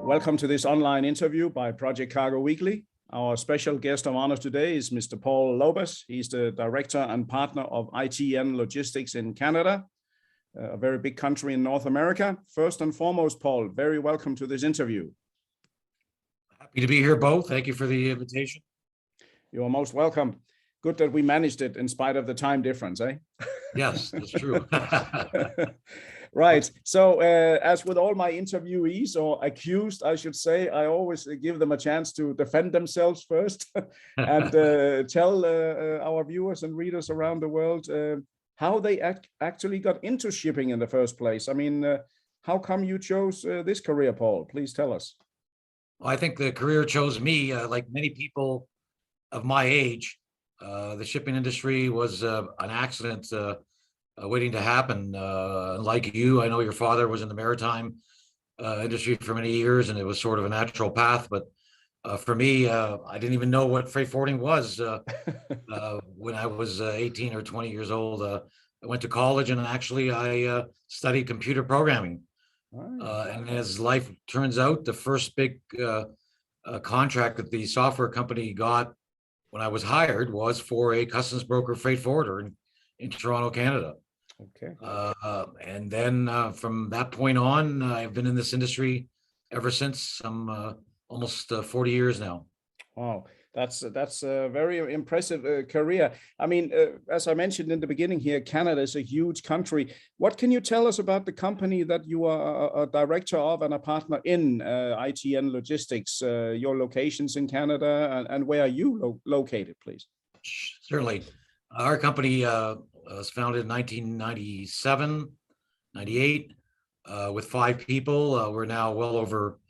Welcome to this online interview by Project Cargo Weekly. Our special guest of honor today is Mr. Paul Lobas. He's the director and partner of ITN Logistics in Canada, a very big country in North America. First and foremost, Paul, very welcome to this interview. Happy to be here, Bo. Thank you for the invitation. You are most welcome. Good that we managed it in spite of the time difference, eh? Yes, that's true. Right. So as with all my interviewees, or accused, I should say, I always give them a chance to defend themselves first and tell our viewers and readers around the world how they actually got into shipping in the first place. I mean, how come you chose this career, Paul? Please tell us. Well, I think the career chose me. Like many people of my age, the shipping industry was an accident waiting to happen. Like you, I know your father was in the maritime industry for many years, and it was sort of a natural path. But for me, I didn't even know what freight forwarding was when I was 18 or 20 years old. I went to college, and actually I studied computer programming. And as life turns out, the first big contract that the software company got when I was hired was for a customs broker freight forwarder in Toronto, Canada. Okay. And then from that point on, I've been in this industry ever since. I'm almost 40 years now. Wow, that's a very impressive career. I mean, as I mentioned in the beginning here, Canada is a huge country. What can you tell us about the company that you are a director of and a partner in, ITN Logistics, your locations in Canada, and where are you located, please? Certainly. Our company was founded in 1997, 98, with 5 people. We're now well over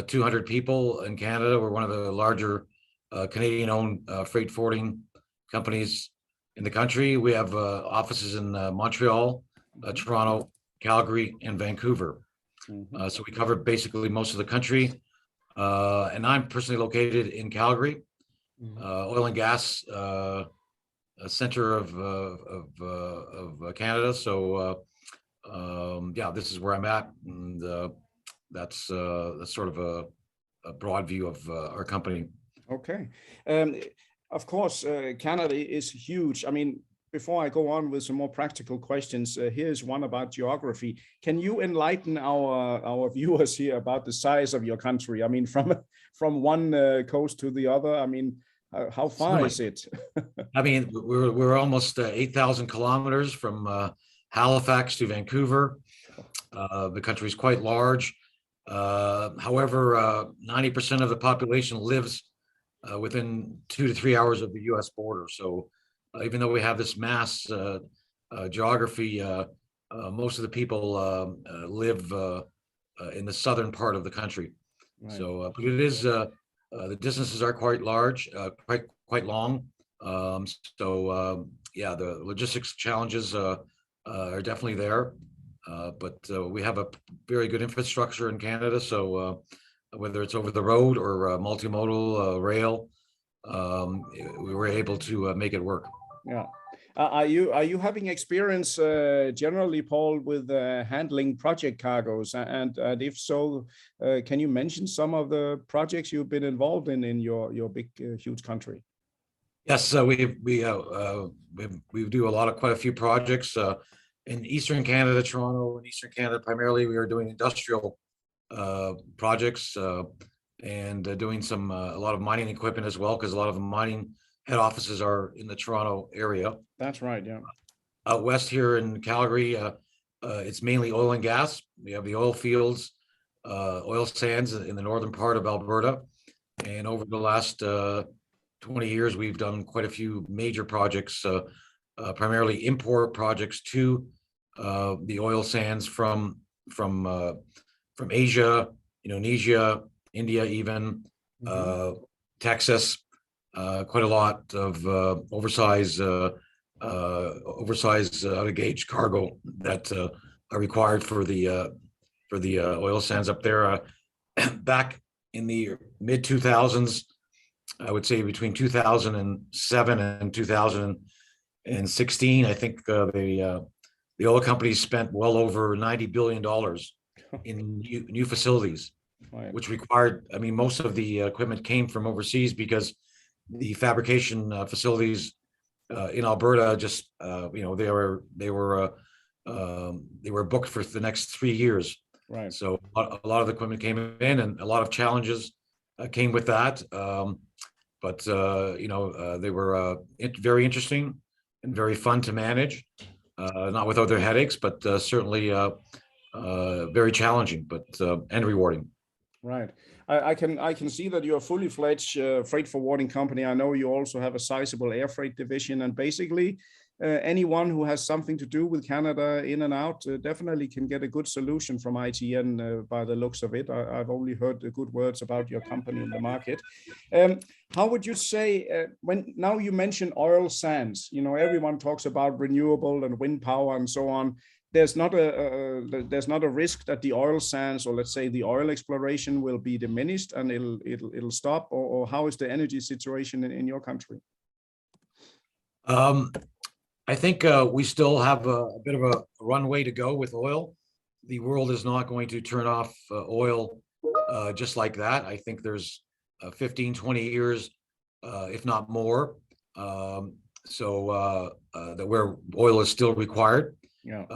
200 people in Canada. We're one of the larger Canadian-owned freight forwarding companies in the country. We have offices in Montreal, Toronto, Calgary, and Vancouver. So we cover basically most of the country. And I'm personally located in Calgary, oil and gas center of Canada. So yeah, this is where I'm at, and that's sort of a broad view of our company. Okay. Of course, Canada is huge. I mean, before I go on with some more practical questions, here's one about geography. Can you enlighten our viewers here about the size of your country? I mean, from one coast to the other. I mean, how far is it? I mean, we're almost 8,000 kilometers from Halifax to Vancouver. The country is quite large. However, 90% of the population lives within 2 to 3 hours of the U.S. border. So even though we have this mass geography, most of the people live in the southern part of the country. Right. So, but it is the distances are quite large, quite long. Yeah, the logistics challenges are definitely there. But we have a very good infrastructure in Canada. So whether it's over the road or multimodal rail, we were able to make it work. Yeah. Are you having experience generally, Paul, with handling project cargoes? And if so, can you mention some of the projects you've been involved in your big, huge country? Yes, we do quite a few projects in Eastern Canada, Toronto, and Eastern Canada primarily. We are doing industrial projects and doing a lot of mining equipment as well, because a lot of the mining head offices are in the Toronto area. That's right, yeah. Out west here in Calgary, it's mainly oil and gas. We have the oil fields, oil sands in the northern part of Alberta. And over the last 20 years, we've done quite a few major projects, primarily import projects to the oil sands from Asia, Indonesia, India, even Texas. Quite a lot of oversized out of gauge cargo that are required for the oil sands up there. Back in the mid 2000s, I would say between 2007 and 2016, I think the oil companies spent well over $90 billion in new facilities. Right. which required, I mean, most of the equipment came from overseas because the fabrication facilities in Alberta just, they were booked for the next 3 years. Right. So a lot of the equipment came in, and a lot of challenges came with that. They were very interesting and very fun to manage. Not without their headaches, but certainly very challenging, but and rewarding. Right. I can see that you're a fully fledged freight forwarding company. I know you also have a sizable air freight division, and basically anyone who has something to do with Canada in and out definitely can get a good solution from ITN by the looks of it. I've only heard good words about your company in the market. How would you say, when now you mention oil sands, you know, everyone talks about renewable and wind power and so on. There's not a risk that the oil sands, or let's say the oil exploration, will be diminished and it'll stop, or how is the energy situation in your country? I think we still have a bit of a runway to go with oil. The world is not going to turn off oil just like that. I think there's 15, 20 years, if not more, that where oil is still required. Yeah.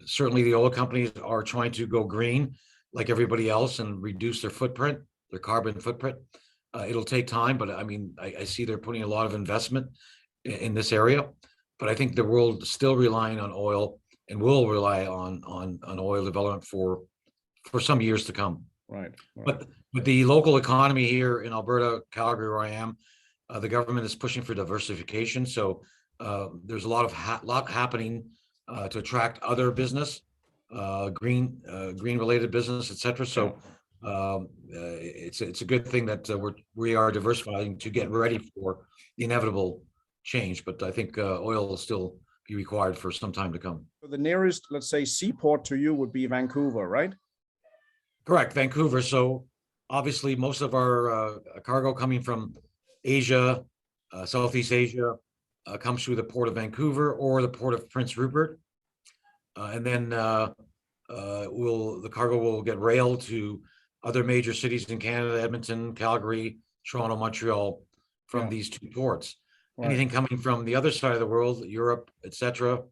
Certainly the oil companies are trying to go green like everybody else and reduce their footprint, their carbon footprint. It'll take time, but I mean, I see they're putting a lot of investment in this area. But I think the world is still relying on oil and will rely on oil development for some years to come. Right. But with the local economy here in Alberta, Calgary, where I am, the government is pushing for diversification. So there's a lot happening to attract other business, green related business, etc. So it's a good thing that we are diversifying to get ready for the inevitable change. But I think oil will still be required for some time to come. So the nearest, let's say, seaport to you would be Vancouver, right? Correct, Vancouver. So obviously most of our cargo coming from Asia, Southeast Asia, comes through the port of Vancouver or the port of Prince Rupert. And then the cargo will get railed to other major cities in Canada: Edmonton, Calgary, Toronto, Montreal, from these two ports. Right. Anything coming from the other side of the world, Europe, etc.,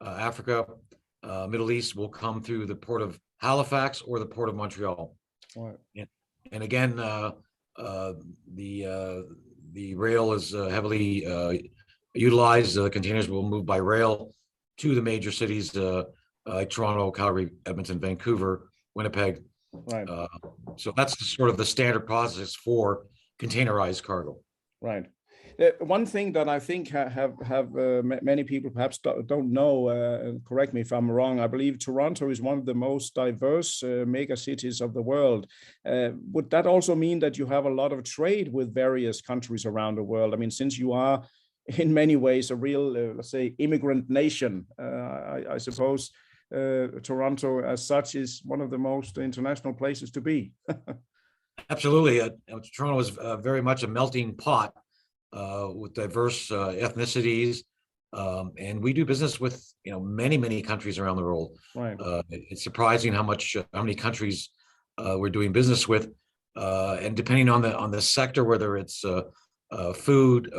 Africa, Middle East, will come through the port of Halifax or the port of Montreal. Right. And again, the rail is heavily utilized. Containers will move by rail to the major cities like Toronto, Calgary, Edmonton, Vancouver, Winnipeg. Right. So that's sort of the standard process for containerized cargo. Right. One thing that I think have many people perhaps don't know, correct me if I'm wrong, I believe Toronto is one of the most diverse mega cities of the world. Would that also mean that you have a lot of trade with various countries around the world? I mean, since you are in many ways a real, let's say, immigrant nation, I suppose Toronto as such is one of the most international places to be. Absolutely. Toronto is very much a melting pot with diverse ethnicities, and we do business with many countries around the world. Right. It's surprising how many countries we're doing business with, and depending on the sector, whether it's food,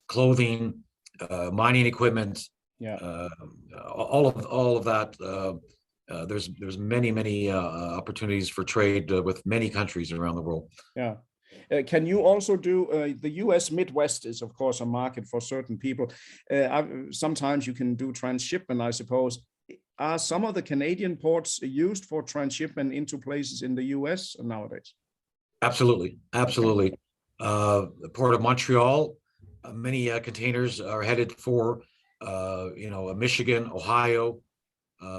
clothing, mining equipment, all of that. There's many opportunities for trade with many countries around the world. Yeah. Can you also do the US Midwest is, of course, a market for certain people. Sometimes you can do transshipment, I suppose. Are some of the Canadian ports used for transshipment into places in the US nowadays? Absolutely. The port of Montreal, many containers are headed for, Michigan, Ohio,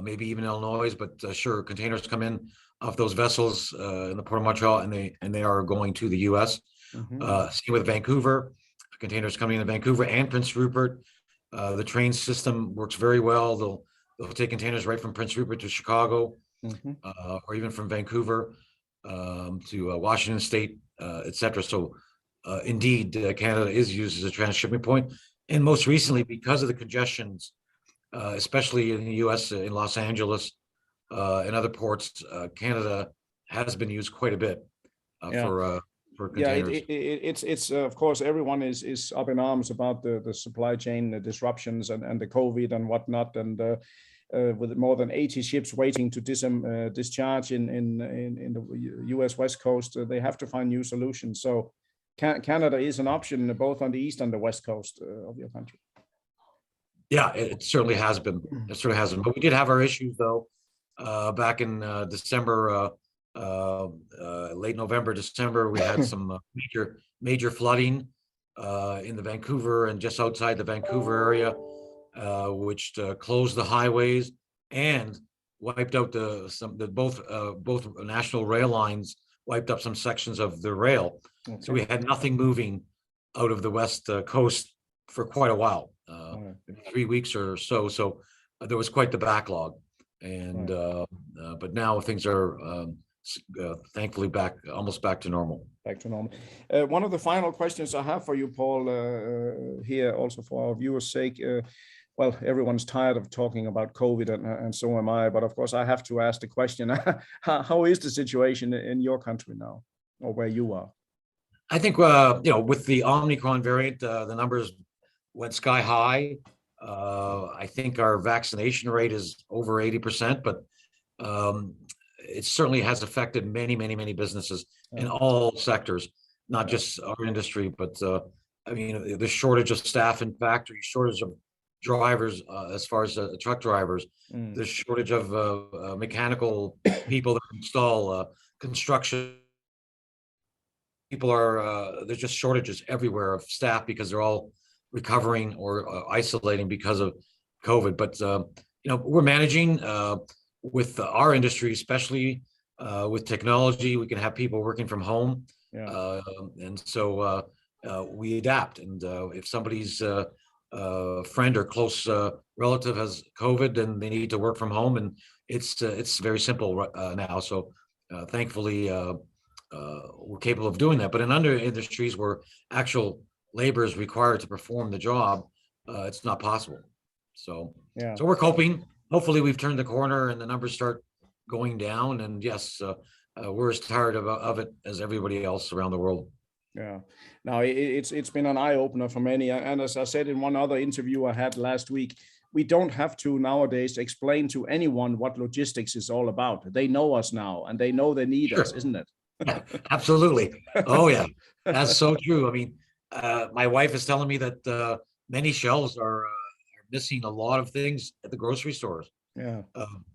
maybe even Illinois, but sure, containers come in off those vessels in the port of Montreal, and they are going to the U.S. Mm-hmm. Same with Vancouver, containers coming into Vancouver and Prince Rupert. The train system works very well. They'll take containers right from Prince Rupert to Chicago, mm-hmm. Or even from Vancouver to Washington State, etc. So indeed, Canada is used as a transshipment point. And most recently, because of the congestions, especially in the U.S., in Los Angeles and other ports, Canada has been used quite a bit Yeah. for Yeah, containers. it's of course everyone is up in arms about the supply chain disruptions and the COVID and whatnot, and with more than 80 ships waiting to discharge in the U.S. West Coast, they have to find new solutions. So Canada is an option both on the east and the west coast of your country. Yeah, it certainly has been. It certainly has been. But we did have our issues though back in December, late November, December. We had some major flooding in the Vancouver and just outside the Vancouver area, which closed the highways and wiped out both national rail lines, wiped up some sections of the rail. Okay. So we had nothing moving out of the west coast for quite a while, 3 weeks or so. So there was quite the backlog, and but now things are thankfully almost back to normal. Back to normal. One of the final questions I have for you, Paul, here also for our viewers' sake. Well, everyone's tired of talking about COVID, and so am I. But of course, I have to ask the question: how is the situation in your country now, or where you are? I think with the Omicron variant, the numbers went sky high. I think our vaccination rate is over 80%, but it certainly has affected many businesses in all sectors, not just our industry, but I mean, the shortage of staff in factories, shortage of drivers as far as truck drivers, the shortage of mechanical people that install construction. People there's just shortages everywhere of staff because they're all recovering or isolating because of COVID. But we're managing with our industry, especially with technology. We can have people working from home, and so we adapt. And if somebody's friend or close relative has COVID, then they need to work from home, and it's very simple now. So thankfully, we're capable of doing that. But in other industries where actual labor is required to perform the job, it's not possible. So we're coping. Hopefully we've turned the corner and the numbers start going down. And yes, we're as tired of it as everybody else around the world. Yeah. Now it's been an eye opener for many. And as I said in one other interview I had last week, we don't have to nowadays explain to anyone what logistics is all about. They know us now, and they know they need us, isn't it? Absolutely. Oh yeah, that's so true. I mean, my wife is telling me that many shelves are missing a lot of things at the grocery stores. Yeah.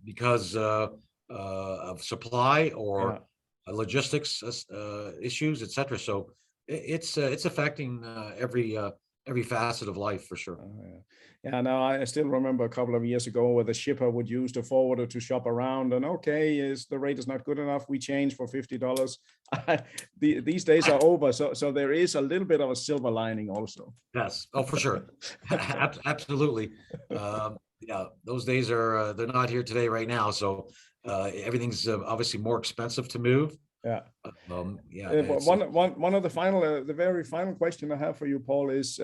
Because of supply or logistics issues, etc. So it's affecting every facet of life for sure. No, I still remember a couple of years ago where the shipper would use the forwarder to shop around, and the rate is not good enough, we change for $50. These days are over, so there is a little bit of a silver lining also. Yes, oh for sure. Absolutely. Those days are they're not here today right now, so everything's obviously more expensive to move. One of the very final question I have for you, Paul, is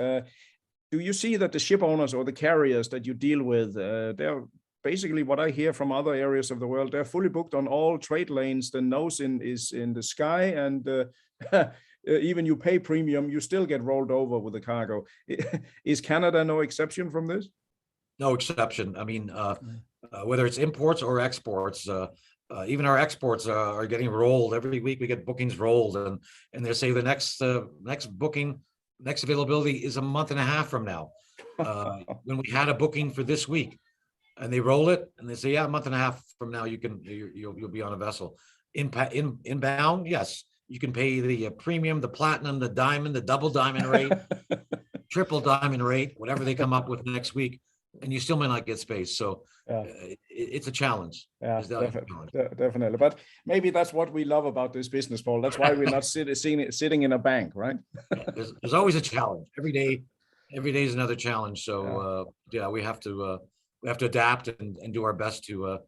do you see that the ship owners or the carriers that you deal with, they're basically, what I hear from other areas of the world, they're fully booked on all trade lanes. The nose is in the sky, and even you pay premium, you still get rolled over with the cargo. Is Canada no exception from this? No exception. I mean, whether it's imports or exports, even our exports are getting rolled. Every week we get bookings rolled, and they say the next booking, next availability is a month and a half from now. When we had a booking for this week, and they roll it, and they say, a month and a half from now you'll be on a vessel. Inbound, yes, you can pay the premium, the platinum, the diamond, the double diamond rate, triple diamond rate, whatever they come up with next week, and you still may not get space. So it's a challenge. Definitely. But maybe that's what we love about this business, Paul. That's why we're not sitting in a bank, right? There's always a challenge. Every day is another challenge. So we have to adapt and do our best to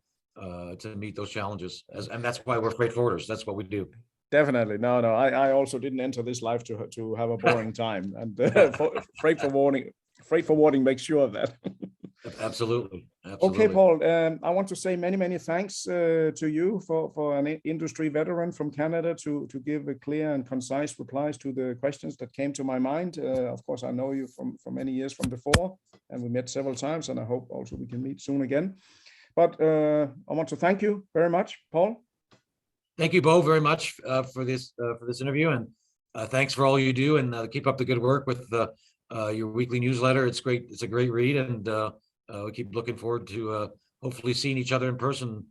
meet those challenges. And that's why we're freight forwarders. That's what we do. Definitely. No. I also didn't enter this life to have a boring time, and freight forwarding makes sure of that. Absolutely. Okay, Paul, I want to say many thanks to you for an industry veteran from Canada to give a clear and concise replies to the questions that came to my mind. Of course, I know you from many years from before, and we met several times, and I hope also we can meet soon again. But I want to thank you very much, Paul. Thank you, Bo, very much for this interview, and thanks for all you do, and keep up the good work with your weekly newsletter. It's great. It's a great read, and we keep looking forward to hopefully seeing each other in person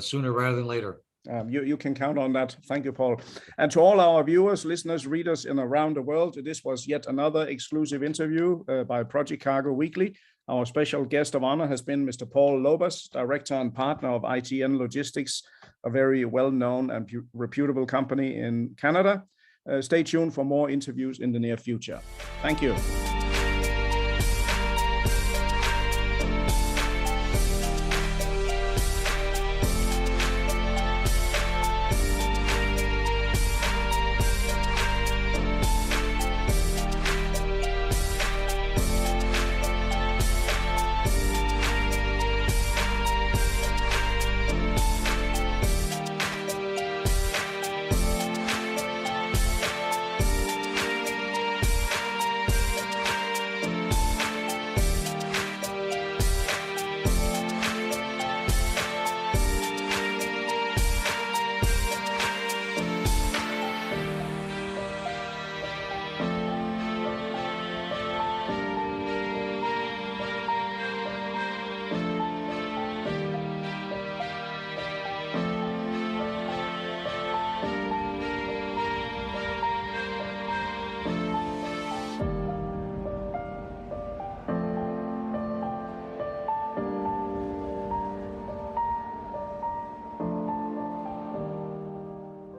sooner rather than later. You can count on that. Thank you, Paul. And to all our viewers, listeners, readers in around the world, this was yet another exclusive interview by Project Cargo Weekly. Our special guest of honor has been Mr. Paul Lobas, director and partner of ITN Logistics, a very well-known and reputable company in Canada. Stay tuned for more interviews in the near future. Thank you.